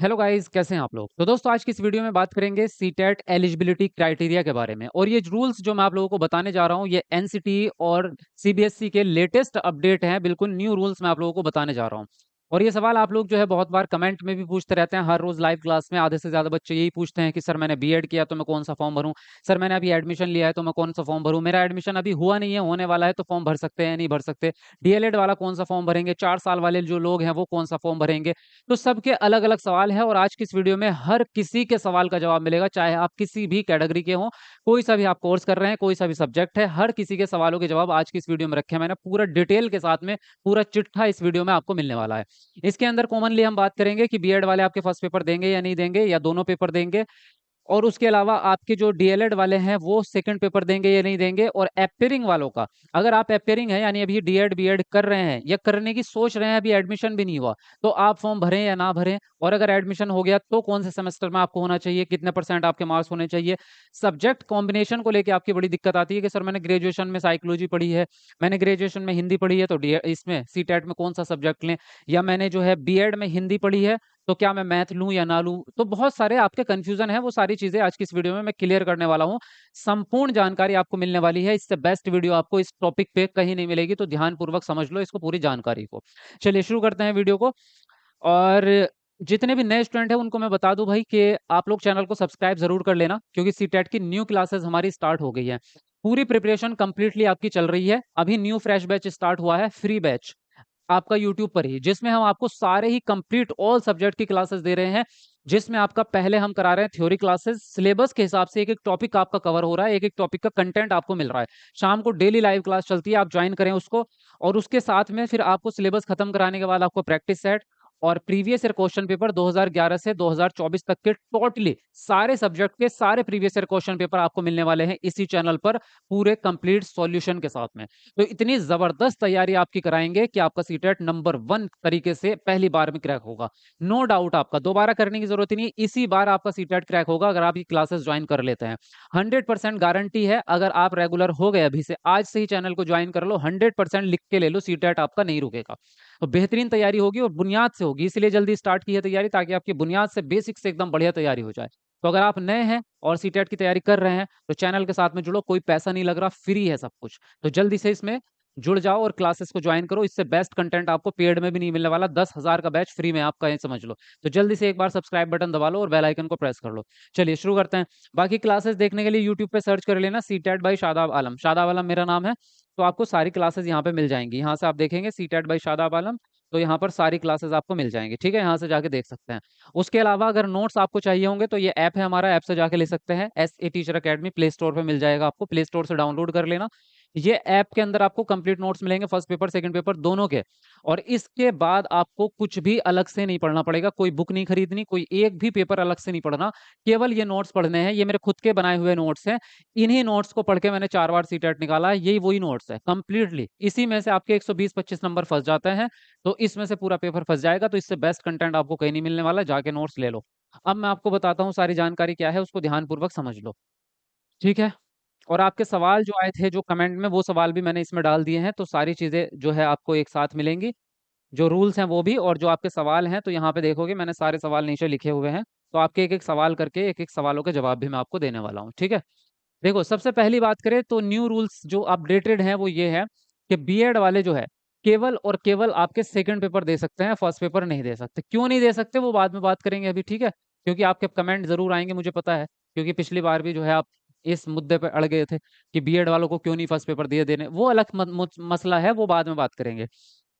Hello guys, कैसे हैं आप लोग। तो दोस्तों, आज की इस वीडियो में बात करेंगे सीटेट एलिजिबिलिटी क्राइटेरिया के बारे में। और ये रूल्स जो मैं आप लोगों को बताने जा रहा हूँ, ये एनसीटी और सीबीएसई के लेटेस्ट अपडेट हैं। बिल्कुल न्यू रूल्स मैं आप लोगों को बताने जा रहा हूँ। और ये सवाल आप लोग जो है बहुत बार कमेंट में भी पूछते रहते हैं। हर रोज लाइव क्लास में आधे से ज्यादा बच्चे यही पूछते हैं कि सर मैंने बीएड किया तो मैं कौन सा फॉर्म भरूं। सर मैंने अभी एडमिशन लिया है तो मैं कौन सा फॉर्म भरूं। मेरा एडमिशन अभी हुआ नहीं है, होने वाला है, तो फॉर्म भर सकते हैं नहीं भर सकते। डीएलएड वाला कौन सा फॉर्म भरेंगे, 4 साल वाले जो लोग हैं वो कौन सा फॉर्म भरेंगे। तो सबके अलग-अलग सवाल हैं और आज की इस वीडियो में हर किसी के सवाल का जवाब मिलेगा, चाहे आप किसी भी कैटेगरी के हों, कोई सा भी आप कोर्स कर रहे हैं, कोई सा भी सब्जेक्ट है, हर किसी के सवालों के जवाब आज की इस वीडियो में रखे हैं मैंने पूरा डिटेल के साथ में, पूरा चिट्ठा इस वीडियो में आपको मिलने वाला है। इसके अंदर कॉमनली हम बात करेंगे कि बीएड वाले आपके फर्स्ट पेपर देंगे या नहीं देंगे, या दोनों पेपर देंगे। और उसके अलावा आपके जो डीएलएड वाले हैं वो सेकंड पेपर देंगे या नहीं देंगे। और एपियरिंग वालों का, अगर आप एपियरिंग है यानी अभी डीएड बीएड कर रहे हैं या करने की सोच रहे हैं, अभी एडमिशन भी नहीं हुआ, तो आप फॉर्म भरें या ना भरें। और अगर एडमिशन हो गया तो कौन से सेमेस्टर में आपको होना चाहिए, कितने परसेंट आपके मार्क्स होने चाहिए। सब्जेक्ट कॉम्बिनेशन को लेकर आपकी बड़ी दिक्कत आती है कि सर मैंने ग्रेजुएशन में साइकोलॉजी पढ़ी है, मैंने ग्रेजुएशन में हिंदी पढ़ी है, तो इसमें सीटेट में कौन सा सब्जेक्ट लें। या मैंने जो है बीएड में हिंदी पढ़ी है, तो क्या मैं मैथ लूँ या ना लूँ? तो बहुत सारे आपके कन्फ्यूज़न है, वो सारी चीज़ें आज की इस वीडियो में मैं क्लियर करने वाला हूँ। संपूर्ण जानकारी आपको मिलने वाली है, इससे बेस्ट वीडियो आपको इस टॉपिक पे कहीं नहीं मिलेगी, तो ध्यानपूर्वक समझ लो इसको, पूरी जानकारी को। चलिए शुरू करते हैं वीडियो को। और जितने भी नए स्टूडेंट हैं उनको मैं बता दूँ भाई कि आप लोग चैनल को सब्सक्राइब ज़रूर कर लेना, क्योंकि सीटेट की न्यू क्लासेस हमारी स्टार्ट हो गई हैं। पूरी प्रिपरेशन कंप्लीटली आपकी चल रही है। अभी न्यू फ्रेश बैच स्टार्ट हुआ है, फ्री बैच आपका यूट्यूब पर ही, जिसमें हम आपको सारे ही कंप्लीट ऑल सब्जेक्ट की क्लासेस दे रहे हैं। जिसमें आपका पहले हम करा रहे हैं थ्योरी क्लासेस, सिलेबस के हिसाब से एक एक टॉपिक आपका कवर हो रहा है, एक एक टॉपिक का कंटेंट आपको मिल रहा है। शाम को डेली लाइव क्लास चलती है, आप ज्वाइन करें उसको। और उसके साथ में फिर आपको सिलेबस खत्म कराने के बाद आपको प्रैक्टिस सेट और प्रीवियस ईयर क्वेश्चन पेपर 2011 से 2024 तक के टोटली सारे सब्जेक्ट के सारे प्रीवियस ईयर क्वेश्चन पेपर आपको मिलने वाले हैं इसी चैनल पर, पूरे कंप्लीट सॉल्यूशन के साथ में। तो इतनी जबरदस्त तैयारी आपकी कराएंगे कि आपका सीटेट नंबर 1 तरीके से पहली बार में क्रैक होगा। नो डाउट, आपका दोबारा करने की जरूरत ही नहीं, इसी बार आपका सीटेट क्रैक होगा अगर आप ये क्लासेस ज्वाइन कर लेते हैं। 100% गारंटी है, अगर आप रेगुलर हो गए अभी से, आज से ही चैनल को ज्वाइन कर लो, 100% लिख के ले लो, सीटेट आपका नहीं रुकेगा। तो बेहतरीन तैयारी होगी और बुनियाद से होगी, इसलिए जल्दी स्टार्ट की है तैयारी, ताकि आपकी बुनियाद से, बेसिक से एकदम बढ़िया तैयारी हो जाए। तो अगर आप नए हैं और सीटेट की तैयारी कर रहे हैं, तो चैनल के साथ में जुड़ो, कोई पैसा नहीं लग रहा, फ्री है सब कुछ। तो जल्दी से इसमें जुड़ जाओ और क्लासेस को ज्वाइन करो। इससे बेस्ट कंटेंट आपको पेड में भी नहीं मिलने वाला, 10,000 का बैच फ्री में आपका, ये समझ लो। तो जल्दी से एक बार सब्सक्राइब बटन दबा लो और बेल आइकन को प्रेस कर लो। चलिए शुरू करते हैं। बाकी क्लासेस देखने के लिए यूट्यूब पे सर्च कर लेना सीटेट बाई शादाब आलम, शादाब आलम मेरा नाम है। तो आपको सारी क्लासेस यहाँ पे मिल जाएंगी, यहाँ से आप देखेंगे सीटेट बाई शादाब आलम, तो यहाँ पर सारी क्लासेस आपको मिल जाएंगी, ठीक है, यहाँ से जाके देख सकते हैं। उसके अलावा अगर नोट्स आपको चाहिए होंगे तो ये ऐप है हमारा, ऐप से जाके ले सकते हैं। SA teacher academy play store पे मिल जाएगा, आपको प्ले स्टोर से डाउनलोड कर लेना। ये ऐप के अंदर आपको कंप्लीट नोट्स मिलेंगे, फर्स्ट पेपर सेकंड पेपर दोनों के। और इसके बाद आपको कुछ भी अलग से नहीं पढ़ना पड़ेगा, कोई बुक नहीं खरीदनी, कोई एक भी पेपर अलग से नहीं पढ़ना। केवल ये नोट्स पढ़ने हैं, ये मेरे खुद के बनाए हुए नोट्स हैं। इन्हीं नोट्स को पढ़ के मैंने 4 बार सीटेट निकाला है, यही वही नोट्स है कंप्लीटली। इसी में से आपके 120-25 नंबर फंस जाते हैं, तो इसमें से पूरा पेपर फंस जाएगा। तो इससे बेस्ट कंटेंट आपको कहीं नहीं मिलने वाला, जाके नोट्स ले लो। अब मैं आपको बताता हूँ सारी जानकारी क्या है, उसको ध्यानपूर्वक समझ लो, ठीक है। और आपके सवाल जो आए थे जो कमेंट में, वो सवाल भी मैंने इसमें डाल दिए हैं, तो सारी चीजें जो है आपको एक साथ मिलेंगी, जो रूल्स हैं वो भी, और जो आपके सवाल हैं। तो यहाँ पे देखोगे मैंने सारे सवाल नीचे लिखे हुए हैं, तो आपके एक एक सवाल करके एक एक सवालों के जवाब भी मैं आपको देने वाला हूँ, ठीक है। देखो, सबसे पहली बात करें तो न्यू रूल्स जो अपडेटेड हैं वो ये है कि बीएड वाले जो है, केवल और केवल आपके सेकंड पेपर दे सकते हैं, फर्स्ट पेपर नहीं दे सकते। क्यों नहीं दे सकते वो बाद में बात करेंगे अभी, ठीक है। क्योंकि आपके कमेंट जरूर आएंगे, मुझे पता है, क्योंकि पिछली बार भी जो है आप इस मुद्दे पर अड़ गए थे कि बीएड वालों को क्यों नहीं फर्स्ट पेपर दिए देने। वो अलग मसला है, वो बाद में बात करेंगे।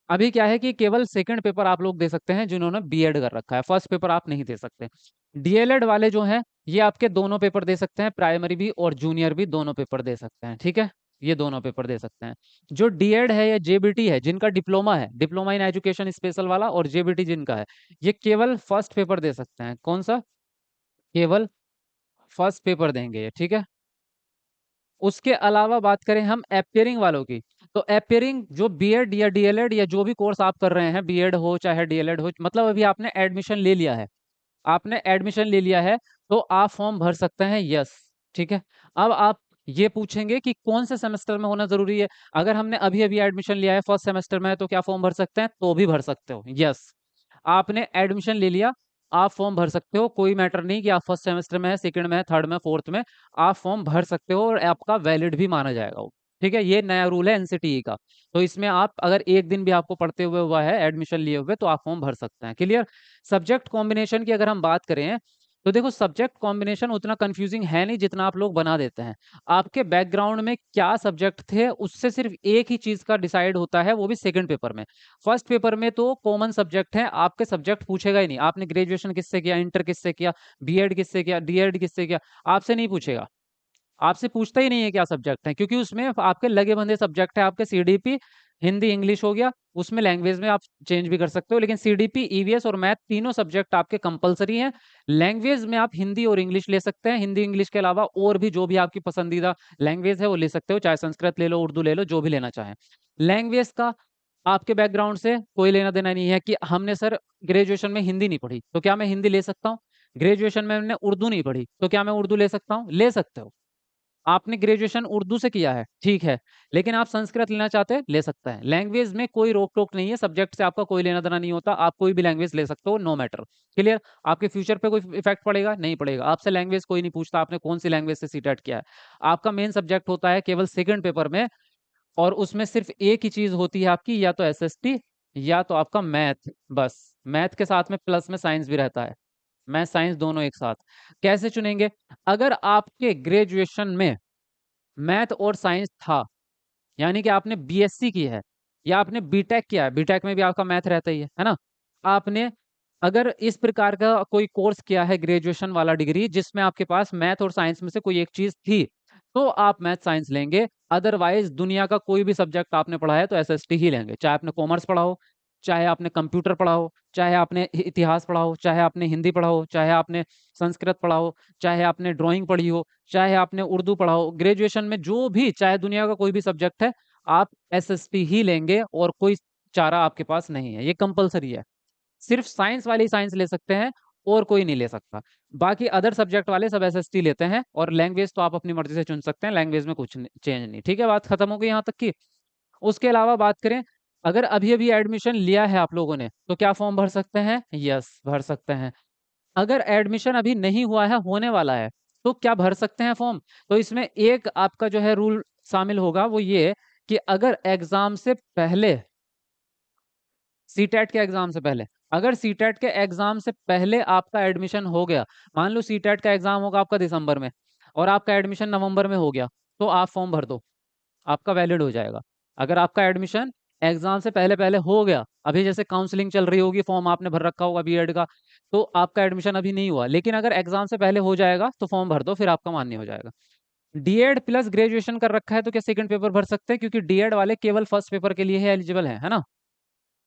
अभी क्या है कि केवल सेकंड पेपर आप लोग दे सकते हैं जिन्होंने बीएड कर रखा है, फर्स्ट पेपर आप नहीं दे सकते। डीएलएड वाले जो हैं, ये आपके दोनों पेपर दे सकते हैं, प्राइमरी भी और जूनियर भी दोनों पेपर दे सकते हैं, ठीक है। ये दोनों पेपर दे सकते हैं। जो डीएड है या जेबीटी है, जिनका डिप्लोमा है, डिप्लोमा इन एजुकेशन स्पेशल वाला, और जेबीटी जिनका है, ये केवल फर्स्ट पेपर दे सकते हैं। कौन सा? केवल फर्स्ट पेपर देंगे ये, ठीक है। उसके अलावा बात करें हम एपियरिंग वालों की, तो एपियरिंग जो बीएड या डीएलएड या जो भी कोर्स आप कर रहे हैं, बीएड हो चाहे डीएलएड हो, मतलब अभी आपने एडमिशन ले लिया है, आपने एडमिशन ले लिया है, तो आप फॉर्म भर सकते हैं, यस, ठीक है। अब आप ये पूछेंगे कि कौन से सेमेस्टर में होना जरूरी है। अगर हमने अभी अभी एडमिशन लिया है, फर्स्ट सेमेस्टर में है, तो क्या फॉर्म भर सकते हैं? तो भी भर सकते हो, यस। आपने एडमिशन ले लिया, आप फॉर्म भर सकते हो, कोई मैटर नहीं कि आप फर्स्ट सेमेस्टर में है, सेकंड में है, थर्ड में, फोर्थ में, आप फॉर्म भर सकते हो और आपका वैलिड भी माना जाएगा वो। ठीक है, ये नया रूल है एनसीटीई का। तो इसमें आप अगर एक दिन भी आपको पढ़ते हुए हुआ है एडमिशन लिए हुए, तो आप फॉर्म भर सकते हैं। क्लियर। सब्जेक्ट कॉम्बिनेशन की अगर हम बात करें, तो देखो सब्जेक्ट कॉम्बिनेशन उतना कंफ्यूजिंग है नहीं जितना आप लोग बना देते हैं। आपके बैकग्राउंड में क्या सब्जेक्ट थे उससे सिर्फ एक ही चीज का डिसाइड होता है, वो भी सेकंड पेपर में। फर्स्ट पेपर में तो कॉमन सब्जेक्ट है, आपके सब्जेक्ट पूछेगा ही नहीं, आपने ग्रेजुएशन किससे किया, इंटर किससे किया, बीएड किससे किया, डीएड किससे किया, आपसे नहीं पूछेगा। आपसे पूछता ही नहीं है क्या सब्जेक्ट है, क्योंकि उसमें आपके लगे बंधे सब्जेक्ट है। आपके सीडीपी हिंदी इंग्लिश हो गया, उसमें लैंग्वेज में आप चेंज भी कर सकते हो, लेकिन सीडीपी ईवीएस और मैथ तीनों सब्जेक्ट आपके कंपलसरी हैं। लैंग्वेज में आप हिंदी और इंग्लिश ले सकते हैं, हिंदी इंग्लिश के अलावा और भी जो भी आपकी पसंदीदा लैंग्वेज है वो ले सकते हो, चाहे संस्कृत ले लो, उर्दू ले लो, जो भी लेना चाहें। लैंग्वेज का आपके बैकग्राउंड से कोई लेना देना नहीं है कि हमने सर ग्रेजुएशन में हिंदी नहीं पढ़ी तो क्या मैं हिंदी ले सकता हूँ, ग्रेजुएशन में हमने उर्दू नहीं पढ़ी तो क्या मैं उर्दू ले सकता हूँ, ले सकते हो। आपने ग्रेजुएशन उर्दू से किया है, ठीक है, लेकिन आप संस्कृत लेना चाहते हैं, ले सकते हैं। लैंग्वेज में कोई रोक टोक नहीं है, सब्जेक्ट से आपका कोई लेना देना नहीं होता, आप कोई भी लैंग्वेज ले सकते हो, नो मैटर। क्लियर। आपके फ्यूचर पे कोई इफेक्ट पड़ेगा नहीं पड़ेगा, आपसे लैंग्वेज कोई नहीं पूछता आपने कौन सी लैंग्वेज से सीटेट किया है। आपका मेन सब्जेक्ट होता है केवल सेकंड पेपर में, और उसमें सिर्फ एक ही चीज होती है आपकी, या तो एसएसटी या तो आपका मैथ। बस मैथ के साथ में प्लस में साइंस भी रहता है, मैथ साइंस दोनों एक साथ। कैसे चुनेंगे? अगर आपके ग्रेजुएशन में मैथ और साइंस था, यानी कि आपने बीएससी की है या आपने बीटेक किया है, बीटेक में भी आपका मैथ रहता ही है ना। आपने अगर इस प्रकार का कोई कोर्स किया है ग्रेजुएशन वाला डिग्री जिसमें आपके पास मैथ और साइंस में से कोई एक चीज थी, तो आप मैथ साइंस लेंगे। अदरवाइज दुनिया का कोई भी सब्जेक्ट आपने पढ़ा है तो एसएसटी ही लेंगे, चाहे आपने कॉमर्स पढ़ा हो, चाहे आपने कंप्यूटर पढ़ा हो, चाहे आपने इतिहास पढ़ा हो, चाहे आपने हिंदी पढ़ा हो, चाहे आपने संस्कृत पढ़ा हो, चाहे आपने ड्राइंग पढ़ी हो, चाहे आपने उर्दू पढ़ा हो। ग्रेजुएशन में जो भी, चाहे दुनिया का कोई भी सब्जेक्ट है, आप एसएसटी ही लेंगे और कोई चारा आपके पास नहीं है, ये कंपलसरी है। सिर्फ साइंस वाले ही साइंस ले सकते हैं और कोई नहीं ले सकता। बाकी अदर सब्जेक्ट वाले सब एसएसटी लेते हैं, और लैंग्वेज तो आप अपनी मर्जी से चुन सकते हैं, लैंग्वेज में कुछ चेंज नहीं। ठीक है, बात खत्म हो गई यहाँ तक की। उसके अलावा बात करें, अगर अभी अभी एडमिशन लिया है आप लोगों ने तो क्या फॉर्म भर सकते हैं? यस, भर सकते हैं। अगर एडमिशन अभी नहीं हुआ है, होने वाला है, तो क्या भर सकते हैं फॉर्म? तो इसमें एक आपका जो है रूल शामिल होगा, वो ये कि अगर एग्जाम से पहले, सीटेट के एग्जाम से पहले, अगर सीटेट के एग्जाम से पहले आपका एडमिशन हो गया, मान लो सीटेट का एग्जाम होगा आपका दिसंबर में और आपका एडमिशन नवंबर में हो गया, तो आप फॉर्म भर दो, आपका वैलिड हो जाएगा। अगर आपका एडमिशन एग्जाम से पहले पहले हो गया, अभी जैसे काउंसलिंग चल रही होगी, फॉर्म आपने भर रखा होगा बीएड का, तो आपका एडमिशन अभी नहीं हुआ, लेकिन अगर एग्जाम से पहले हो जाएगा तो फॉर्म भर दो, फिर आपका मान्य हो जाएगा। डीएड प्लस ग्रेजुएशन कर रखा है तो क्या सेकंड पेपर भर सकते हैं? क्योंकि डीएड वाले केवल फर्स्ट पेपर के लिए ही एलिजिबल है ना।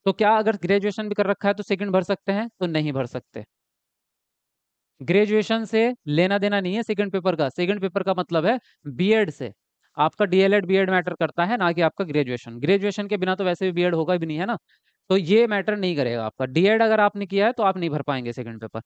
तो क्या अगर ग्रेजुएशन भी कर रखा है तो सेकंड भर सकते हैं? तो नहीं भर सकते। ग्रेजुएशन से लेना देना नहीं है सेकंड पेपर का, सेकंड पेपर का मतलब है बीएड से। आपका डीएलएड बीएड मैटर करता है, ना कि आपका ग्रेजुएशन। ग्रेजुएशन के बिना तो वैसे भी बीएड होगा भी नहीं, है ना। तो ये मैटर नहीं करेगा आपका। डीएड अगर आपने किया है तो आप नहीं भर पाएंगे सेकंड पेपर।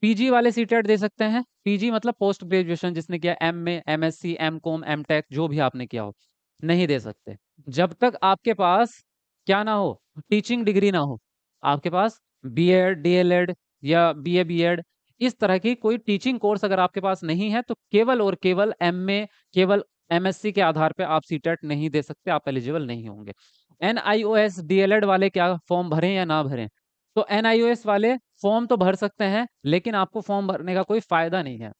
पीजी वाले सीटेट दे सकते हैं, पीजी मतलब पोस्ट ग्रेजुएशन, जिसने किया एमए, एमएससी, एमकॉम, एमटेक, जो भी आपने किया हो, नहीं दे सकते जब तक आपके पास क्या ना हो, टीचिंग डिग्री ना हो। आपके पास बीएड, डीएलएड या बीए, बीएड, इस तरह की कोई टीचिंग कोर्स अगर आपके पास नहीं है, तो केवल और केवल एमए, केवल एमएससी के आधार पे आप सीटेट नहीं दे सकते, आप एलिजिबल नहीं होंगे। एनआईओएस डीएलएड वाले क्या फॉर्म भरें या ना भरें? तो एनआईओएस वाले फॉर्म तो भर सकते हैं, लेकिन आपको फॉर्म भरने का कोई फायदा नहीं है।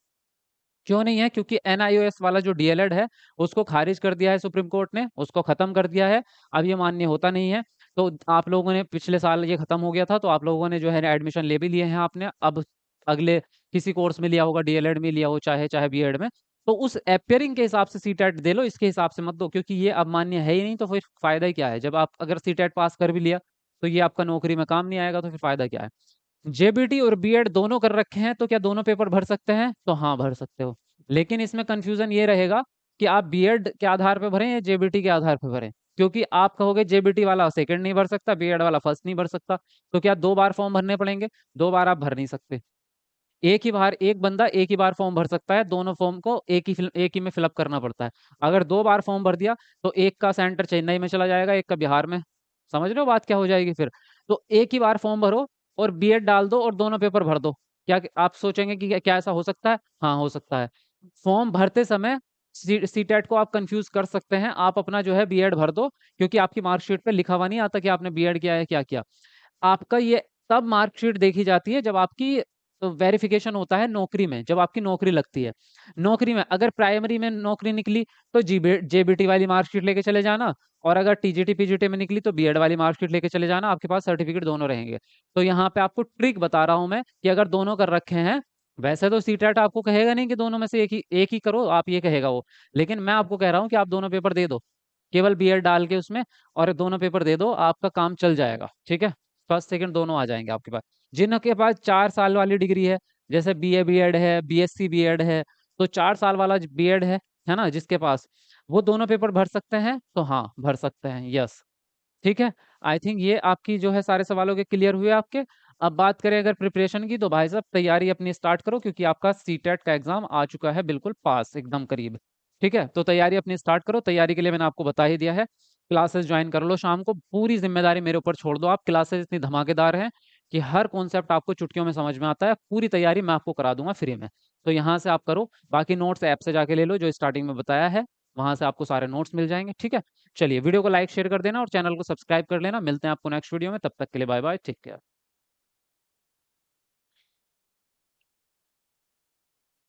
क्यों नहीं है? क्योंकि एनआईओएस वाला जो डीएलएड है उसको खारिज कर दिया है सुप्रीम कोर्ट ने, उसको खत्म कर दिया है, अब ये मान्य होता नहीं है। तो आप लोगों ने पिछले साल ये खत्म हो गया था, तो आप लोगों ने जो है एडमिशन ले भी लिए हैं आपने, अब अगले किसी कोर्स में लिया होगा, डीएलएड में लिया हो, चाहे चाहे बीएड में, तो उस अपेयरिंग के हिसाब से सीटेट दे लो, इसके हिसाब से मत दो, क्योंकि ये अब मान्य है ही नहीं, तो फिर फायदा ही क्या है? जब आप अगर सीटेट पास कर भी लिया तो ये आपका नौकरी में काम नहीं आएगा, तो फिर फायदा क्या है? जेबीटी और बीएड दोनों कर रखे हैं, तो क्या दोनों पेपर भर सकते हैं? तो हाँ, भर सकते हो। लेकिन इसमें कंफ्यूजन ये रहेगा कि आप बीएड के आधार पे भरें या जेबीटी के आधार पे भरें, क्योंकि आप कहोगे जेबीटी वाला सेकंड नहीं भर सकता, बीएड वाला फर्स्ट नहीं भर सकता, तो क्या दो बार फॉर्म भरने पड़ेंगे? दो बार आप भर नहीं सकते। एक ही बार एक बंदा एक ही बार फॉर्म भर सकता है, दोनों फॉर्म को एक ही में फिलअप करना पड़ता है। अगर दो बार फॉर्म भर दिया तो एक का सेंटर चेन्नई में चला जाएगा, एक का बिहार में। समझ रहे हो बात क्या हो जाएगी फिर? तो एक ही बार फॉर्म भरो और बीएड डाल दो और दोनों पेपर भर दो। क्या आप सोचेंगे कि क्या ऐसा हो सकता है? हाँ, हो सकता है। फॉर्म भरते समय सीटेट को आप कंफ्यूज कर सकते हैं। आप अपना जो है बीएड भर दो, क्योंकि आपकी मार्कशीट पे लिखा हुआ नहीं आता कि आपने बीएड किया है क्या किया। आपका ये तब मार्कशीट देखी जाती है जब आपकी वेरिफिकेशन होता है नौकरी में, जब आपकी नौकरी लगती है। नौकरी में अगर प्राइमरी में नौकरी निकली तो जेबीटी वाली मार्कशीट लेके चले जाना, और अगर टीजीटी पीजीटी में निकली तो बीएड वाली मार्कशीट लेके चले जाना, आपके पास सर्टिफिकेट दोनों रहेंगे। तो यहाँ पे आपको ट्रिक बता रहा हूं मैं कि अगर दोनों कर रखे हैं, वैसे तो सीटेट आपको कहेगा नहीं कि दोनों में से एक ही करो, आप ये कहेगा वो, लेकिन मैं आपको कह रहा हूँ कि आप दोनों पेपर दे दो, केवल बीएड डाल के उसमें, और दोनों पेपर दे दो, आपका काम चल जाएगा। ठीक है, फर्स्ट सेकंड दोनों आ जाएंगे आपके पास। जिनके पास 4 साल वाली डिग्री है, जैसे बीए बीएड है, बीएससी बीएड है, तो 4 साल वाला बीएड है ना जिसके पास, वो दोनों पेपर भर सकते हैं, तो हाँ भर सकते हैं, यस। ठीक है, आई थिंक ये आपकी जो है सारे सवालों के क्लियर हुए आपके। अब बात करें अगर प्रिपरेशन की, तो भाई साहब तैयारी अपनी स्टार्ट करो, क्योंकि आपका सीटेट का एग्जाम आ चुका है बिल्कुल पास, एकदम करीब। ठीक है, तो तैयारी अपनी स्टार्ट करो। तैयारी के लिए मैंने आपको बता ही दिया है, क्लासेस ज्वाइन कर लो शाम को, पूरी जिम्मेदारी मेरे ऊपर छोड़ दो आप। क्लासेस इतनी धमाकेदार हैं कि हर कॉन्सेप्ट आपको चुटकियों में समझ में आता है, पूरी तैयारी मैं आपको करा दूंगा फ्री में। तो यहाँ से आप करो, बाकी नोट्स ऐप से जाके ले लो, जो स्टार्टिंग में बताया है, वहां से आपको सारे नोट्स मिल जाएंगे। ठीक है, चलिए वीडियो को लाइक शेयर कर देना और चैनल को सब्सक्राइब कर लेना। मिलते हैं आपको नेक्स्ट वीडियो में, तब तक के लिए बाय बाय, टेक केयर।